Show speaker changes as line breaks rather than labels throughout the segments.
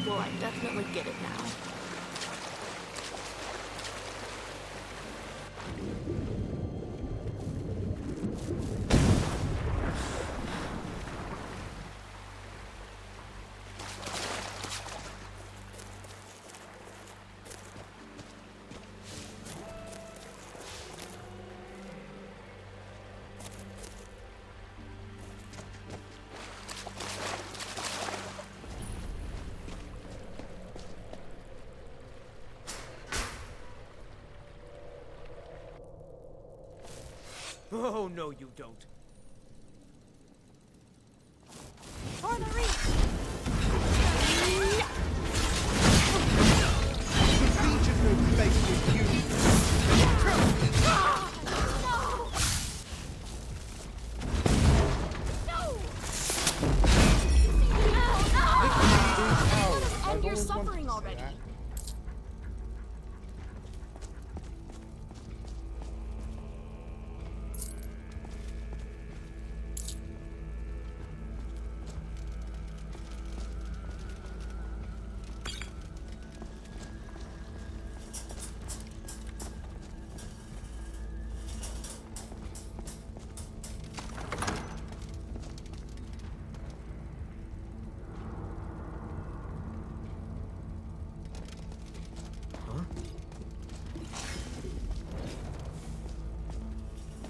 Well, I definitely get it now.
Oh, no, you don't.
For the reach!
The Legion will place with you.
End your suffering already.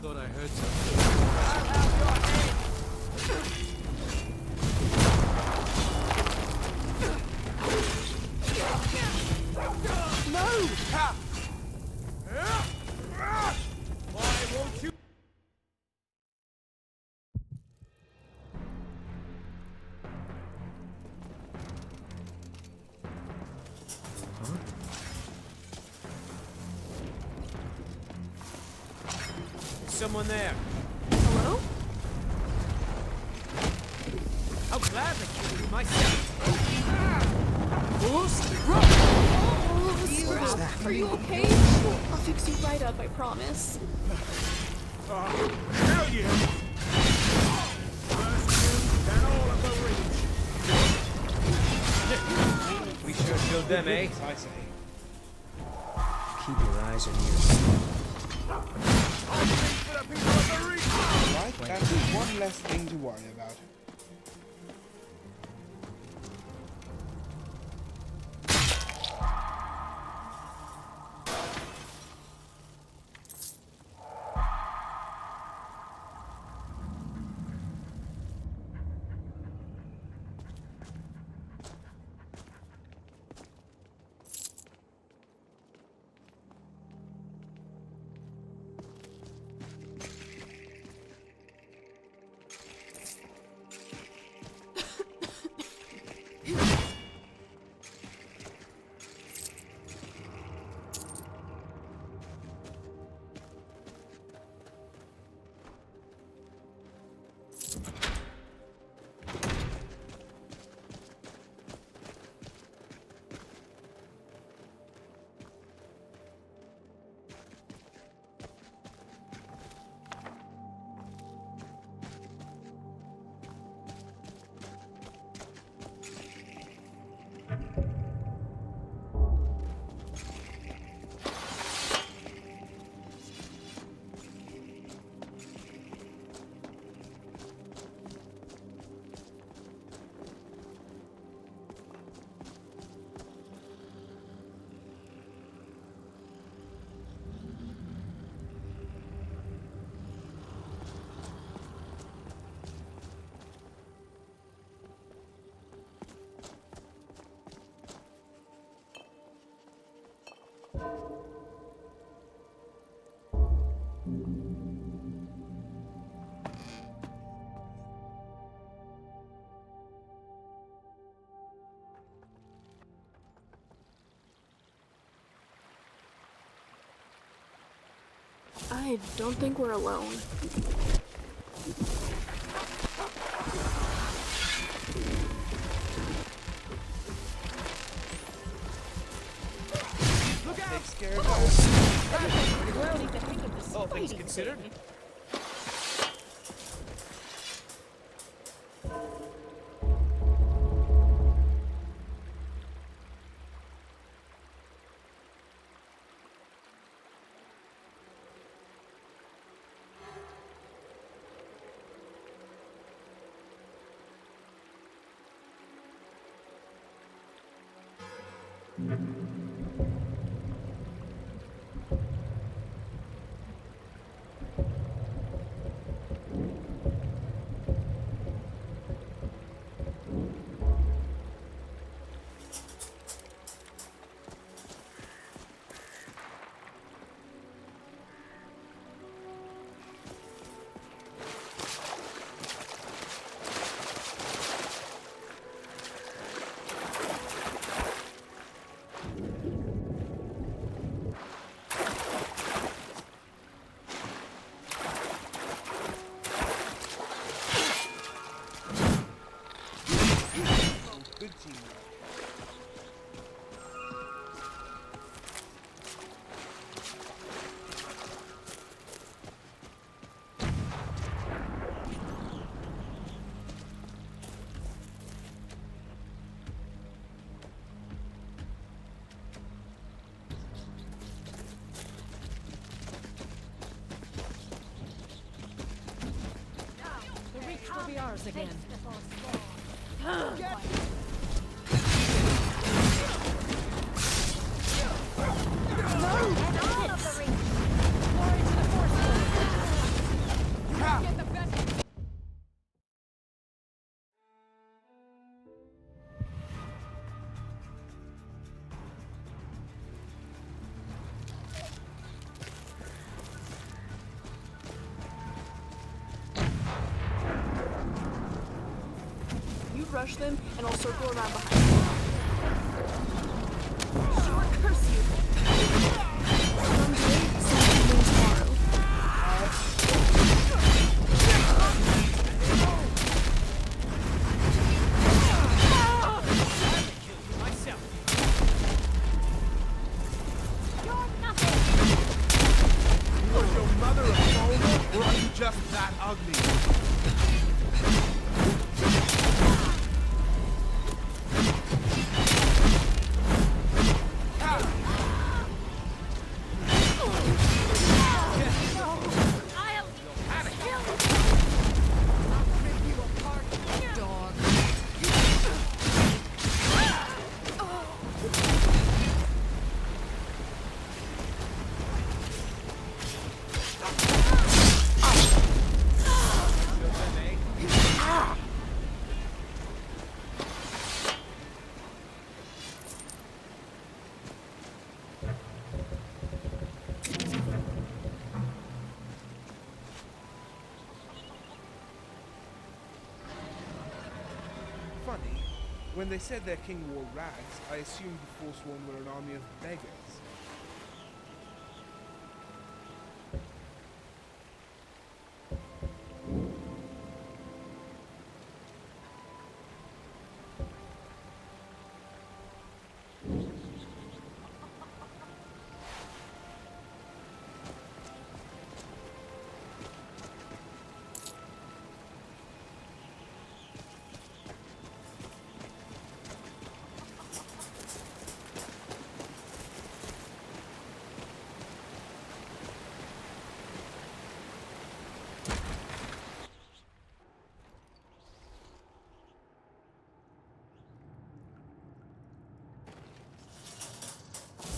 Thought I heard something. I'll have your head! No! Ha! Why won't you? Someone there.
Hello?
I'll gladly kill you myself.
Are you okay? I'll fix you right up, I promise.
Hell yeah! First then all of the reach. We sure killed them, eh?
I say.
Keep your eyes and ears.
Right, that is one less thing to worry about.
I don't think we're alone.
Look out!
Take care of us.
We're only the thing of this
All things
fighting
considered.
thing.
Good teamwork.
The reach will be ours again.
You rush them, and I'll circle around behind you. Sure, curse you. Someday, something means tomorrow.
Was your mother a phone, or are you just that ugly? Funny, when they said their king wore rags, I assumed the Forsworn were an army of beggars.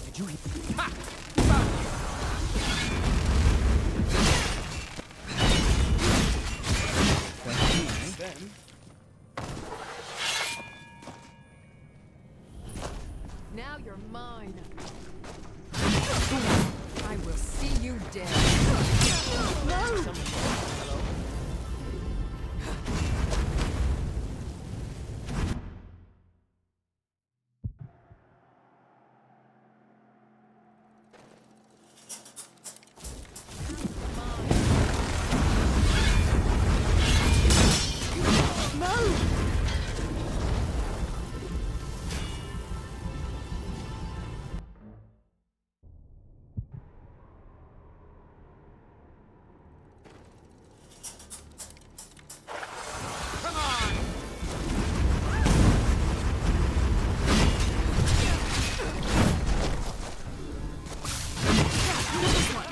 Did you hear?
Ha! Then,
Now you're mine. I will see you dead.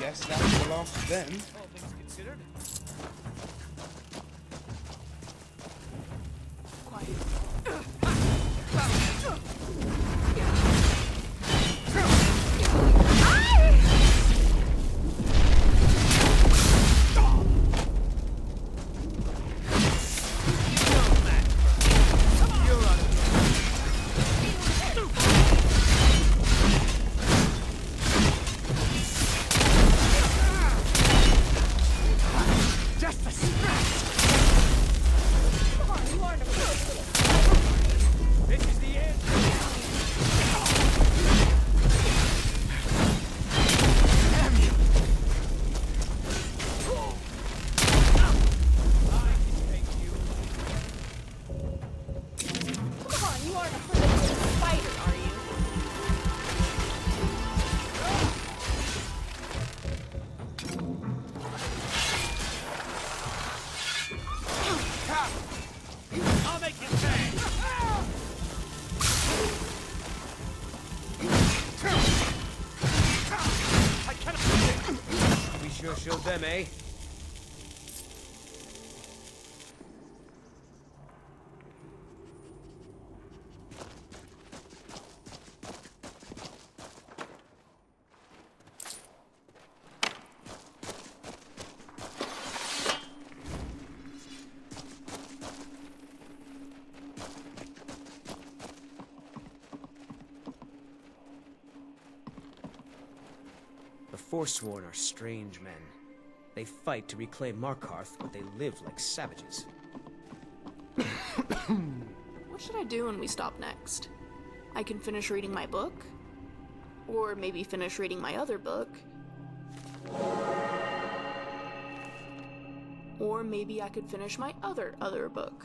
guess that's the last of them.
All things considered.
Quiet.
Wanna show them, eh? The Forsworn are strange men. They fight to reclaim Markarth, but they live like savages.
What should I do when we stop next? I can finish reading my book? Or maybe finish reading my other book? Or maybe I could finish my other book.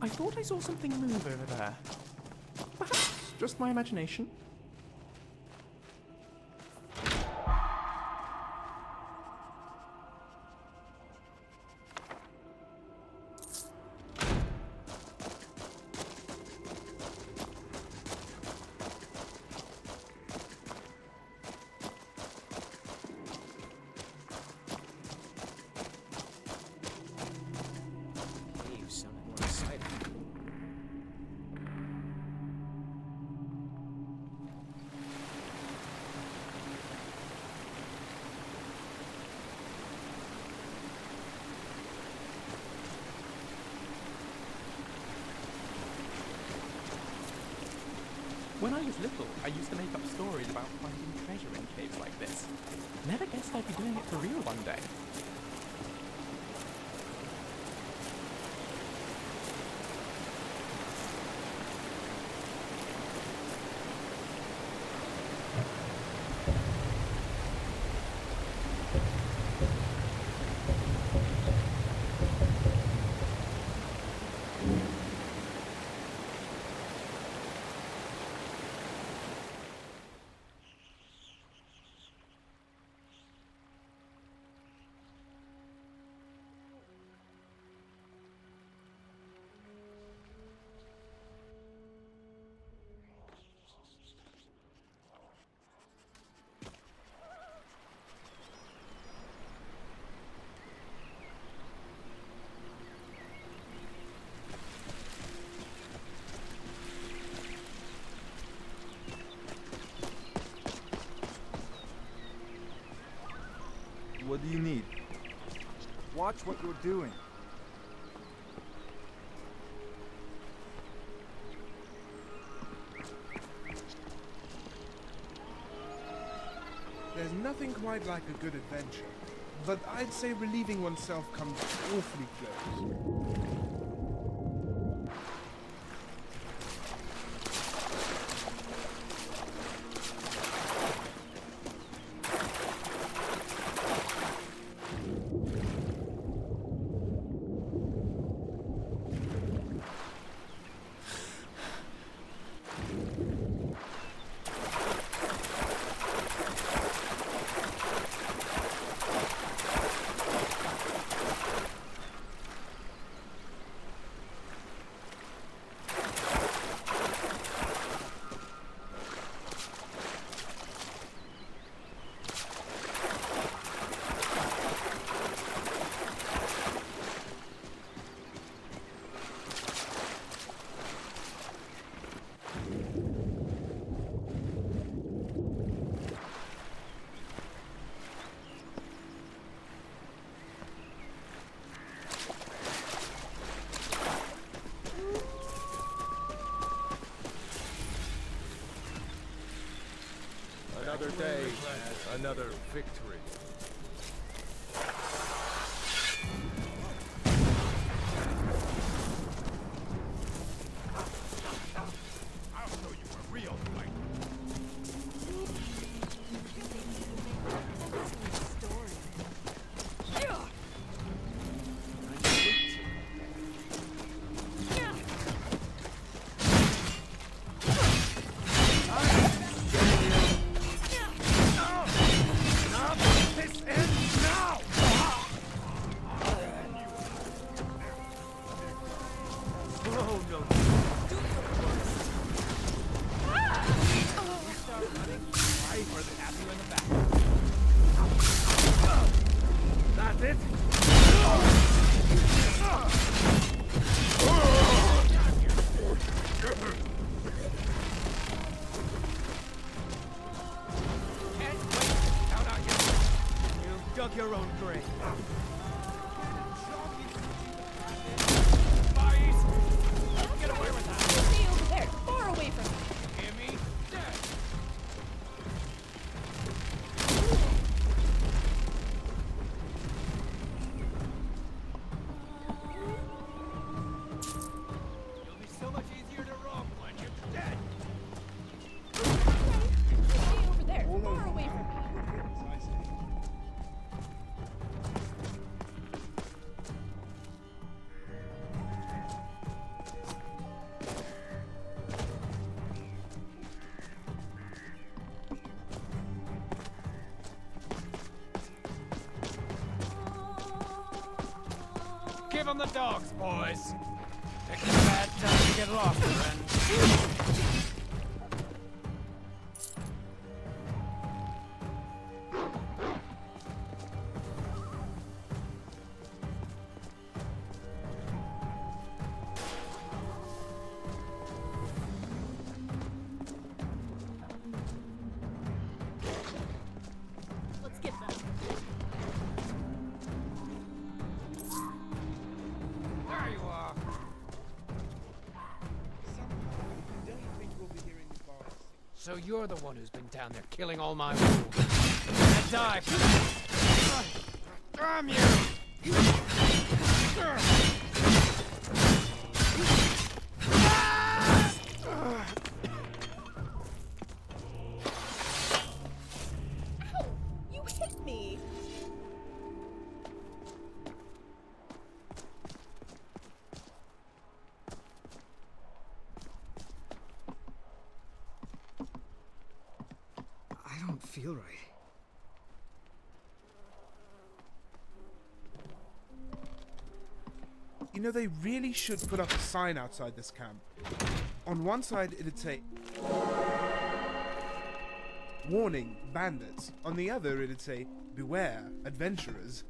I thought I saw something move over there. Perhaps just my imagination.
You sounded more excited.
When I was little, I used to make up stories about finding treasure in caves like this. Never guessed I'd be doing it for real one day.
What do you need? Watch what you're doing.
There's nothing quite like a good adventure, but I'd say relieving oneself comes awfully close.
Another day, another victory. I'll show you a real fight.
Oh, no.
Right where they have you in the back. your own grave.
Get away with that!
Stay over there, far away from me.
Hear me? Dead!
You'll be so much easier to rob when you're dead.
Stay over there,
All
far
over
away
now.
from me.
Good riddance, I say.
Give them the dogs, boys! Pick a bad time to get lost, friend.
Let's get them.
There you are!
Somehow, I don't think we'll be hearing the bars sing.
So you're the one who's been down there killing all my wolves. Now die! Damn you!
Ow! You hit me!
I don't feel right.
You know, they really should put up a sign outside this camp. On one side, it'd say, "Warning, bandits." On the other, it'd say, "Beware, adventurers."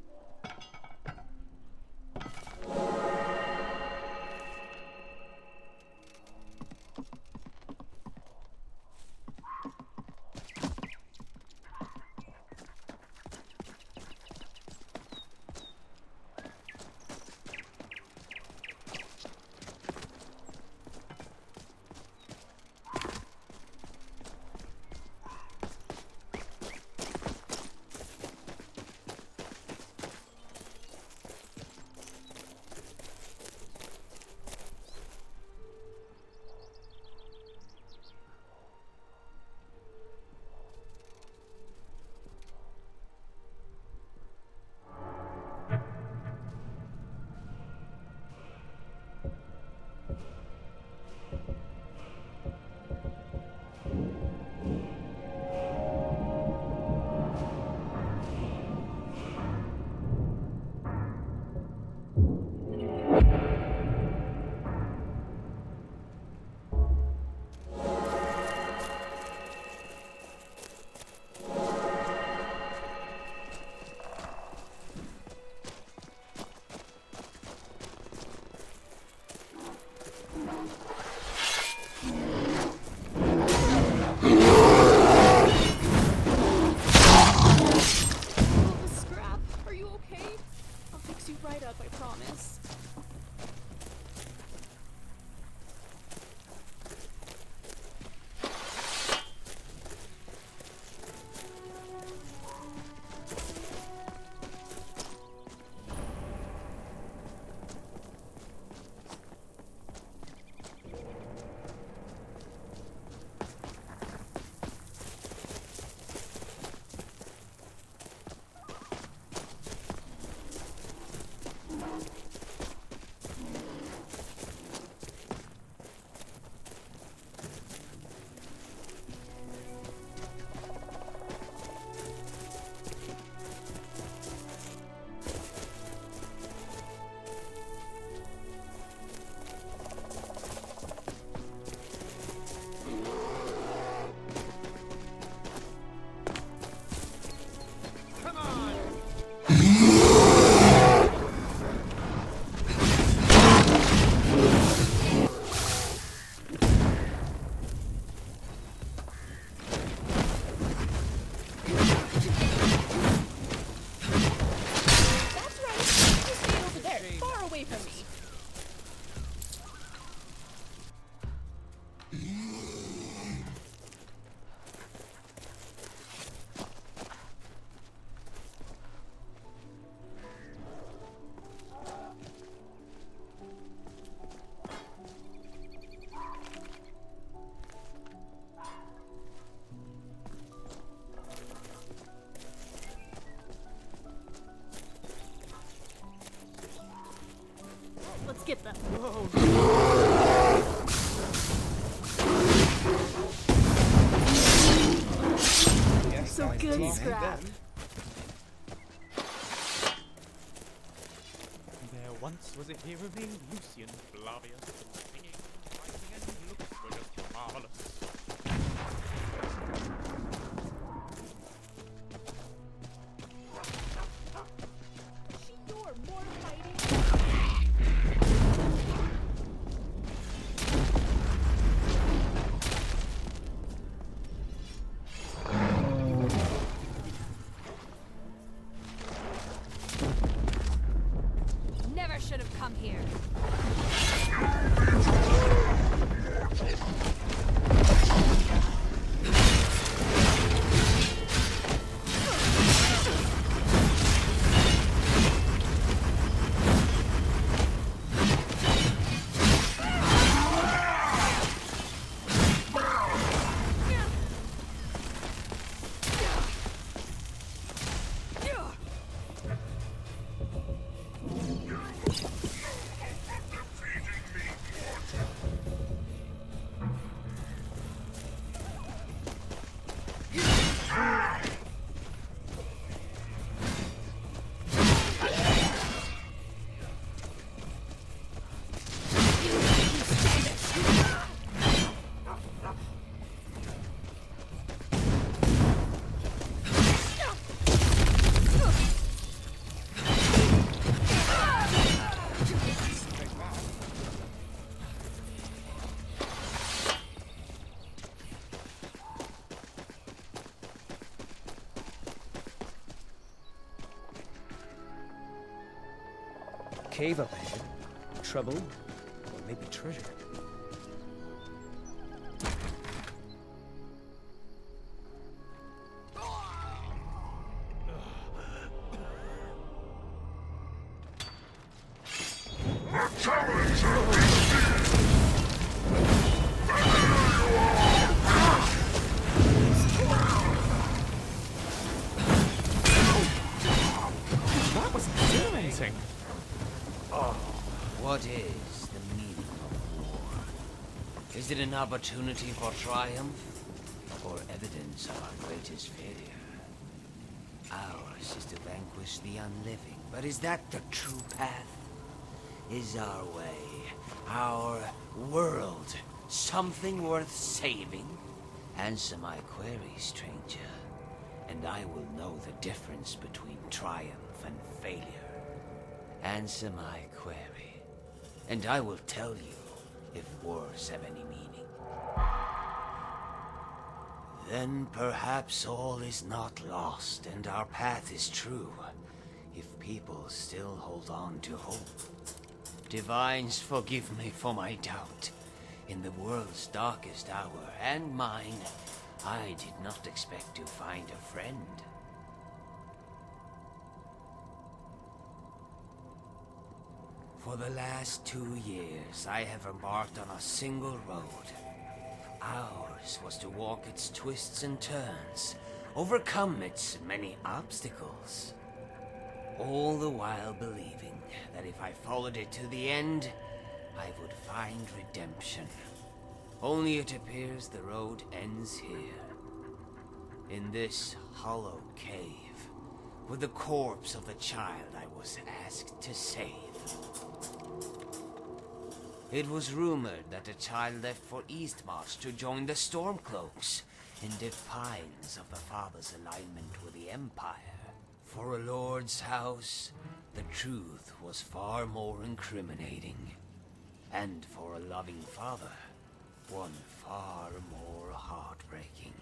Yes,
So
nice
good,
team, ain't
Scrap.
them?
There once was a hero named Lucian Flavius, and singing, fighting, and his looks were just marvelous.
Never should have come here.
Cave up ahead. Trouble, or maybe treasure.
That was exhilarating.
What is the meaning of war? Is it an opportunity for triumph, or evidence of our greatest failure? Ours is to vanquish the unliving, but is that the true path? Is our way, our world, something worth saving? Answer my query, stranger, and I will know the difference between triumph and failure. Answer my query, and I will tell you if wars have any meaning. Then perhaps all is not lost, and our path is true, if people still hold on to hope. Divines, forgive me for my doubt. In the world's darkest hour, and mine, I did not expect to find a friend. For the last 2 years, I have embarked on a single road. Ours was to walk its twists and turns, overcome its many obstacles. All the while believing that if I followed it to the end, I would find redemption. Only it appears the road ends here. In this hollow cave, with the corpse of the child I was asked to save. It was rumored that the child left for Eastmarch to join the Stormcloaks, in defiance of the father's alignment with the Empire. For a lord's house, the truth was far more incriminating. And for a loving father, one far more heartbreaking.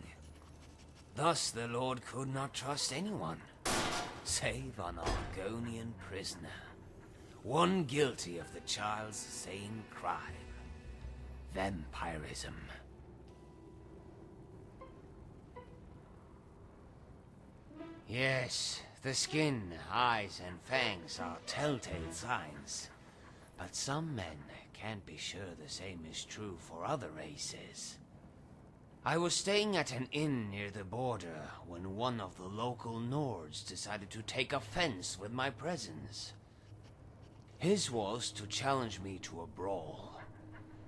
Thus the Lord could not trust anyone, save an Argonian prisoner. One guilty of the child's same crime. Vampirism. Yes, the skin, eyes, and fangs are telltale signs. But some men can't be sure the same is true for other races. I was staying at an inn near the border when one of the local Nords decided to take offense with my presence. His was to challenge me to a brawl,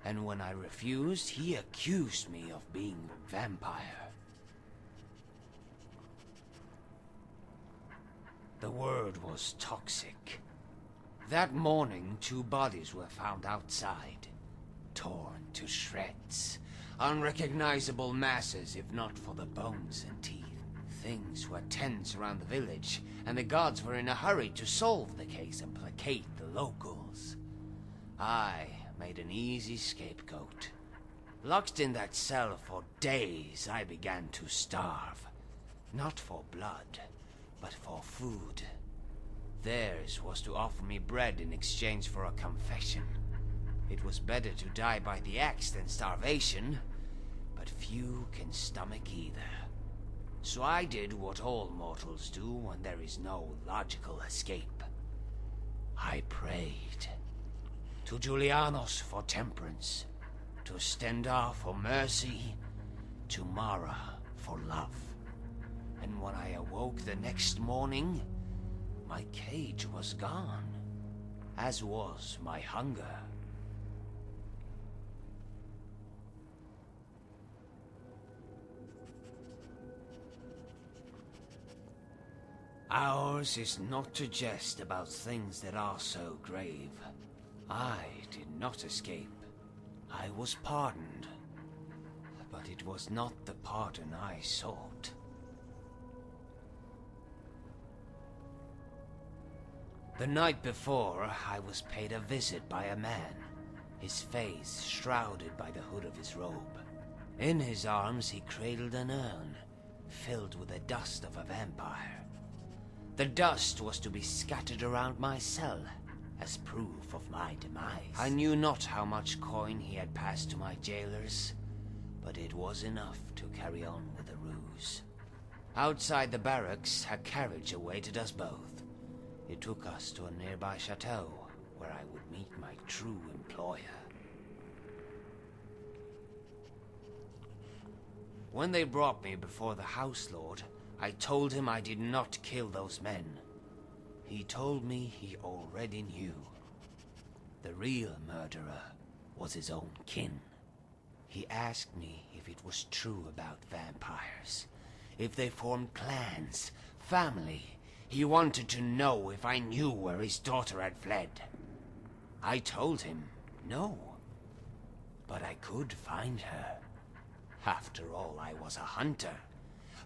and when I refused, he accused me of being a vampire. The word was toxic. That morning, 2 bodies were found outside, torn to shreds. Unrecognizable masses, if not for the bones and teeth. Things were tense around the village, and the gods were in a hurry to solve the case and placate the locals. I made an easy scapegoat. Locked in that cell for days, I began to starve. Not for blood, but for food. Theirs was to offer me bread in exchange for a confession. It was better to die by the axe than starvation, but few can stomach either. So I did what all mortals do when there is no logical escape. I prayed. To Julianos for temperance, to Stendar for mercy, to Mara for love. And when I awoke the next morning, my cage was gone, as was my hunger. Ours is not to jest about things that are so grave. I did not escape. I was pardoned. But it was not the pardon I sought. The night before, I was paid a visit by a man, his face shrouded by the hood of his robe. In his arms he cradled an urn, filled with the dust of a vampire. The dust was to be scattered around my cell, as proof of my demise. I knew not how much coin he had passed to my jailers, but it was enough to carry on with the ruse. Outside the barracks, a carriage awaited us both. It took us to a nearby chateau, where I would meet my true employer. When they brought me before the house lord, I told him I did not kill those men. He told me he already knew. The real murderer was his own kin. He asked me if it was true about vampires, if they formed clans, family. He wanted to know if I knew where his daughter had fled. I told him no, but I could find her. After all, I was a hunter.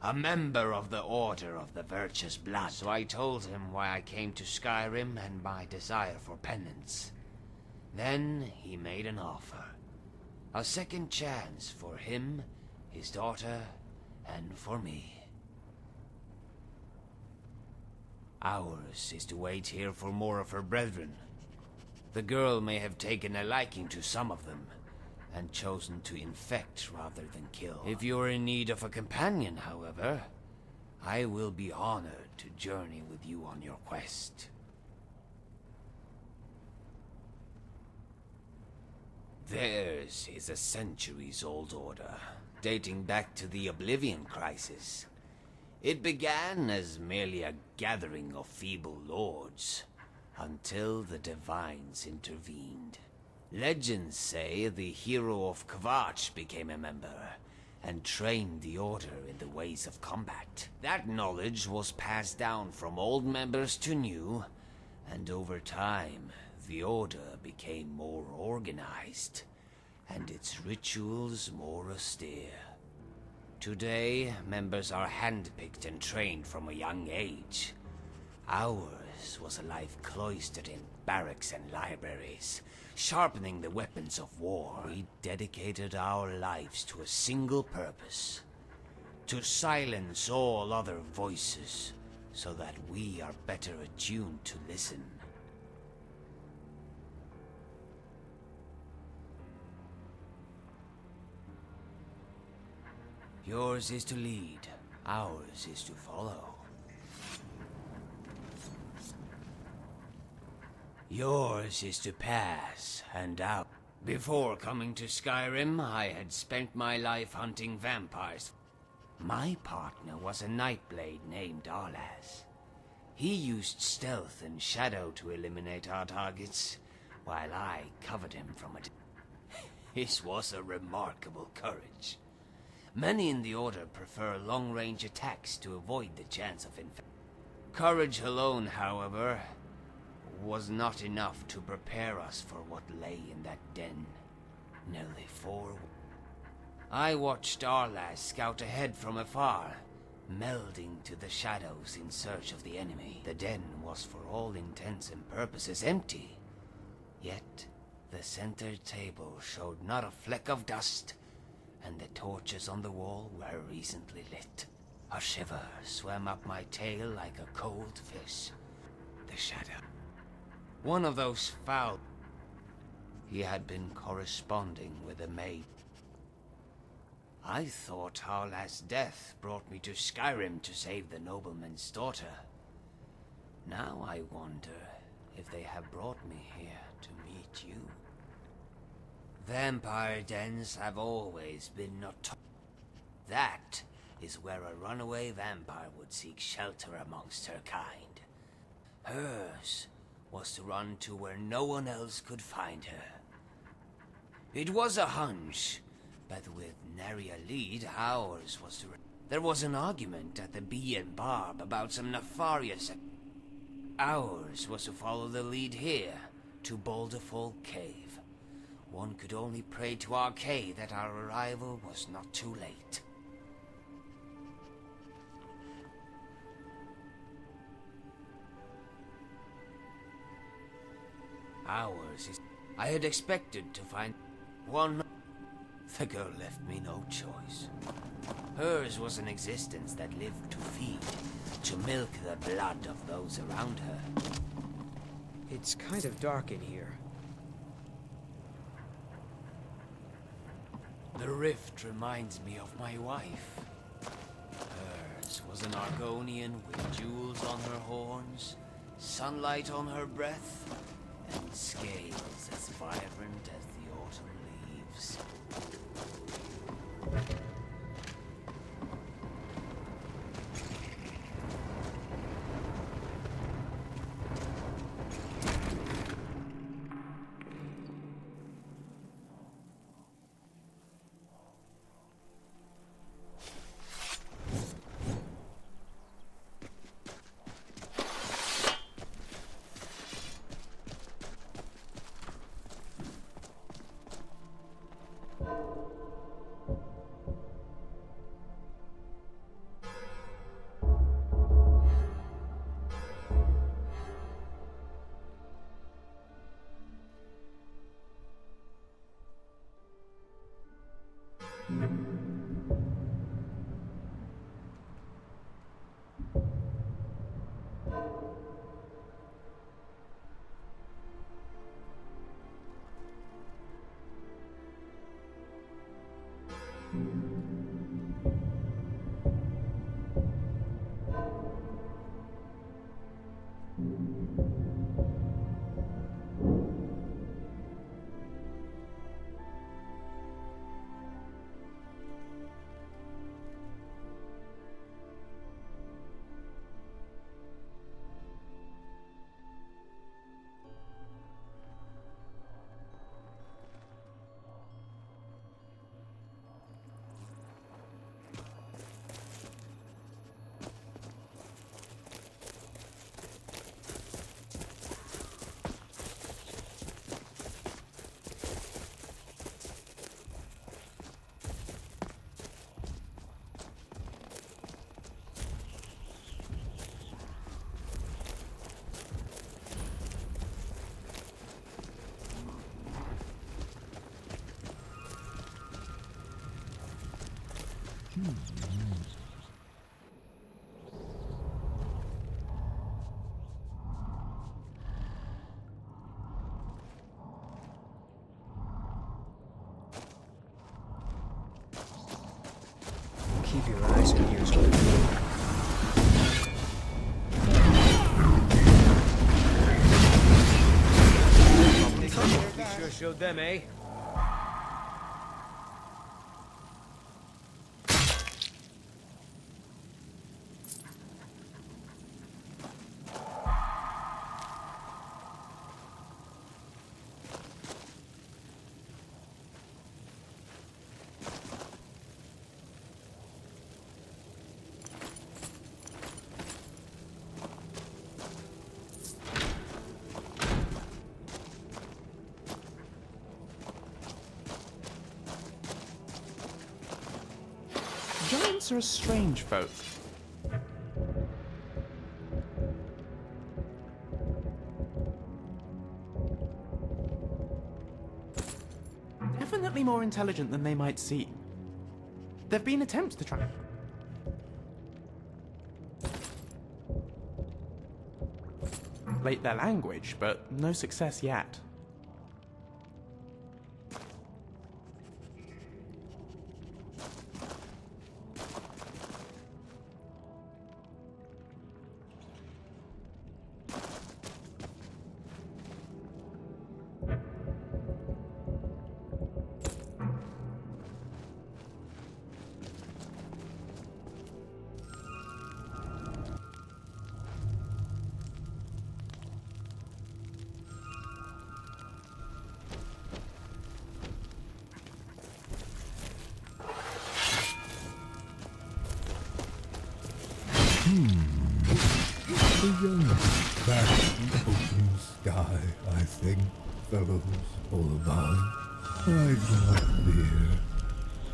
A member of the Order of the Virtuous Blood. So I told him why I came to Skyrim and my desire for penance. Then he made an offer. A second chance for him, his daughter, and for me. Ours is to wait here for more of her brethren. The girl may have taken a liking to some of them, and chosen to infect rather than kill. If you're in need of a companion, however, I will be honored to journey with you on your quest. Theirs is a centuries-old order, dating back to the Oblivion Crisis. It began as merely a gathering of feeble lords, until the Divines intervened. Legends say the hero of Kvatch became a member, and trained the Order in the ways of combat. That knowledge was passed down from old members to new, and over time, the Order became more organized, and its rituals more austere. Today, members are handpicked and trained from a young age. Ours was a life cloistered in barracks and libraries, sharpening the weapons of war. We dedicated our lives to a single purpose: to silence all other voices, so that we are better attuned to listen. Yours is to lead, ours is to follow. Yours is to pass and out. Before coming to Skyrim, I had spent my life hunting vampires. My partner was a nightblade named Arlas. He used stealth and shadow to eliminate our targets, while I covered him from it. His was a remarkable courage. Many in the Order prefer long-range attacks to avoid the chance of infection. Courage alone, however, was not enough to prepare us for what lay in that den. Nearly 4. I watched Arlas scout ahead from afar, melding to the shadows in search of the enemy. The den was for all intents and purposes empty. Yet, the center table showed not a fleck of dust, and the torches on the wall were recently lit. A shiver swam up my tail like a cold fish. The shadow. One of those foul... He had been corresponding with a maid. I thought Harla's death brought me to Skyrim to save the nobleman's daughter. Now I wonder if they have brought me here to meet you. Vampire dens have always been notorious. That is where a runaway vampire would seek shelter amongst her kind. Hers was to run to where no one else could find her. It was a hunch, but with nary a lead, ours was to... There was an argument at the Bee and Barb about some nefarious... Ours was to follow the lead here, to Boulderfall Cave. One could only pray to Arcade that our arrival was not too late. Ours is... I had expected to find one... The girl left me no choice. Hers was an existence that lived to feed, to milk the blood of those around her.
It's kind of dark in here.
The rift reminds me of my wife. Hers was an Argonian with jewels on her horns, sunlight on her breath, and scales as vibrant as the autumn leaves.
Keep your eyes and ears open. You sure showed them, eh?
Giants are a strange folk. Definitely more intelligent than they might seem. There've been attempts to try... translate their language, but no success yet.
The young, vast, open sky, I think, fellows all above. I'd not fear,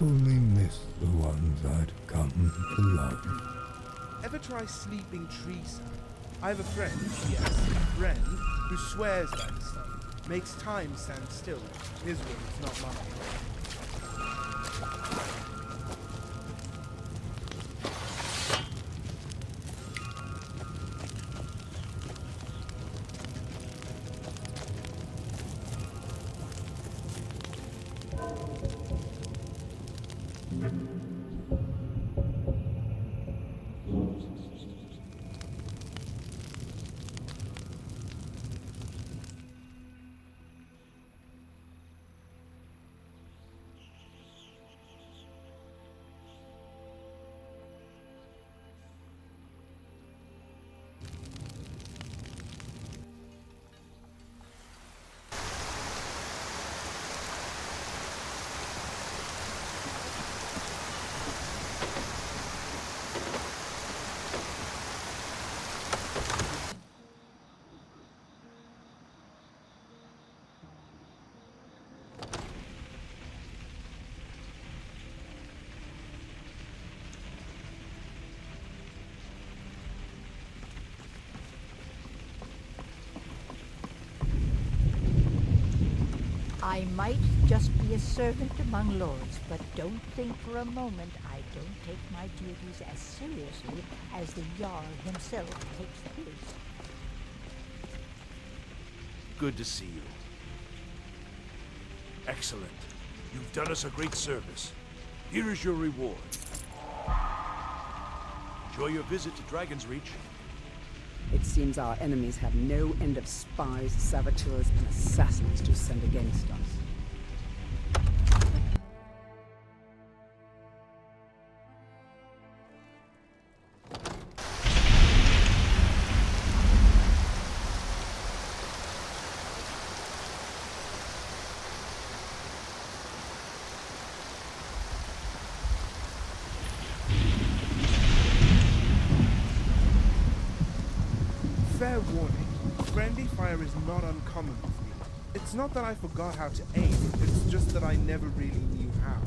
only miss the ones I'd come to love.
Ever try sleeping tree sound? I have a friend, yes, a friend, who swears by the sun. Makes time stand still. His words, not mine.
I might just be a servant among lords, but don't think for a moment I don't take my duties as seriously as the Jarl himself takes his.
Good to see you. Excellent. You've done us a great service. Here is your reward. Enjoy your visit to Dragon's Reach.
It seems our enemies have no end of spies, saboteurs, and assassins to send against us.
Fair warning, friendly fire is not uncommon with me. It's not that I forgot how to aim, it's just that I never really knew how.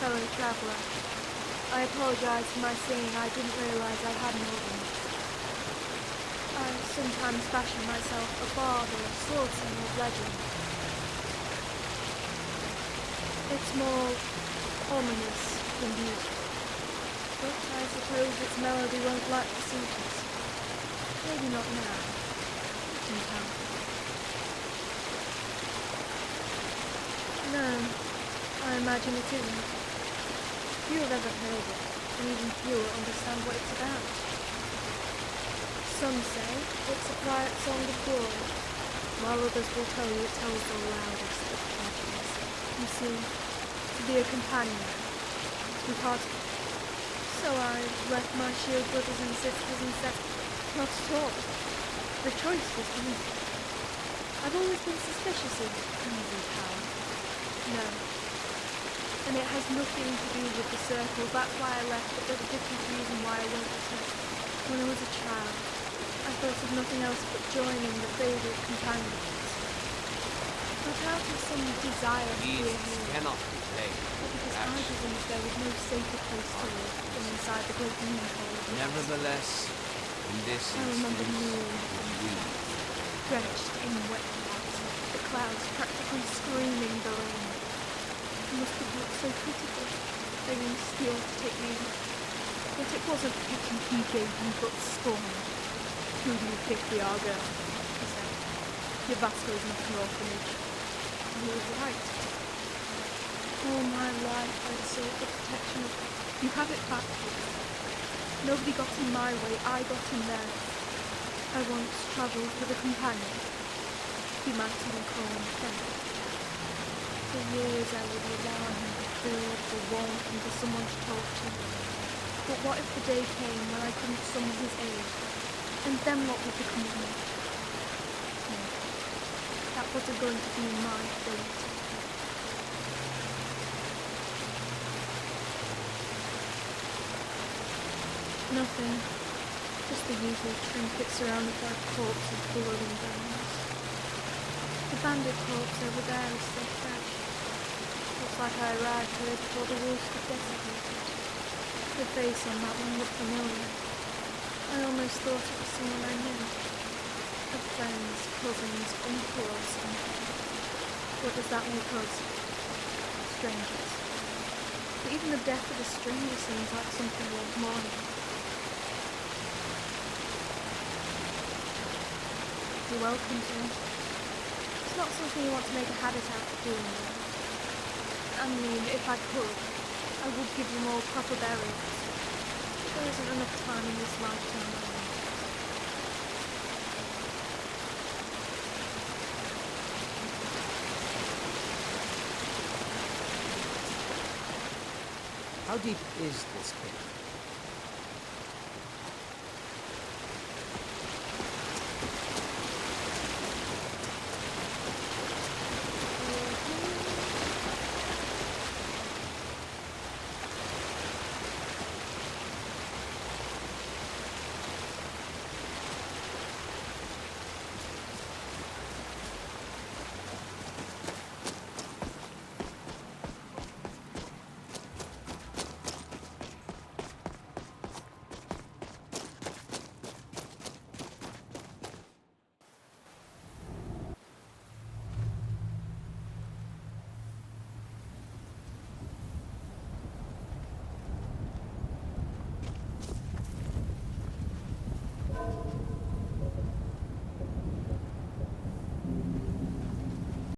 fellow traveler. I apologize for my saying I didn't realize I had an audience. I sometimes fashion myself a bard or a swordsman of legend. It's more ominous than beautiful, but I suppose its melody won't lack the suitors. Maybe not now, but in time. No, I imagine it isn't. Few have ever heard it, and even fewer understand what it's about. Some say it's a quiet song of glory, while others will tell you it tells the loudest of tragedies. You see, to be a companion, to be part of it. So I left my shield brothers and sisters and said, not at all. The choice was easy. I've always been suspicious of easy power. No. And it has nothing to do with the circle. That's why I left, but there's a different reason why I won't return. When I was a child, I thought of nothing else but joining the favourite companions. But out of some desire to be a hero,
cannot be played.
but because I believed there was no safer place to live than inside the great moon.
Nevertheless, in this
I remember
instance,
moon, drenched in wet light, the clouds practically screaming below me. It must have looked so pitiful, bringing steel to take me in. Yet it wasn't pity he gave you, but scorn. Who do you think we are, girl? He said. Your Vasco is not an orphanage. And he was right. All my life I sought the protection of... You have it back. Nobody got in my way, I got in theirs. I once travelled with a companion. He might even call me friend. For years I would rely on him for food, for warmth, and for someone to talk to. But what if the day came when I couldn't summon his aid? And then what would become of me? No, that wasn't going to be my fate. Nothing. Just the usual trinkets surrounded by corpses of blood and bones. The bandit corpse over there is so fresh. Looks like I arrived here before the wolves could desecrate it. The face on that one looked familiar. I almost thought it was someone I knew. A friend's, cousin's, uncle or something. What does that make us? Strangers. But even the death of a stranger seems like something worth mourning. You're welcome to. It's not something you want to make a habit out of doing, though. I mean, if I could, I would give them all proper burials. But there isn't enough time in this lifetime.
How deep is this pit?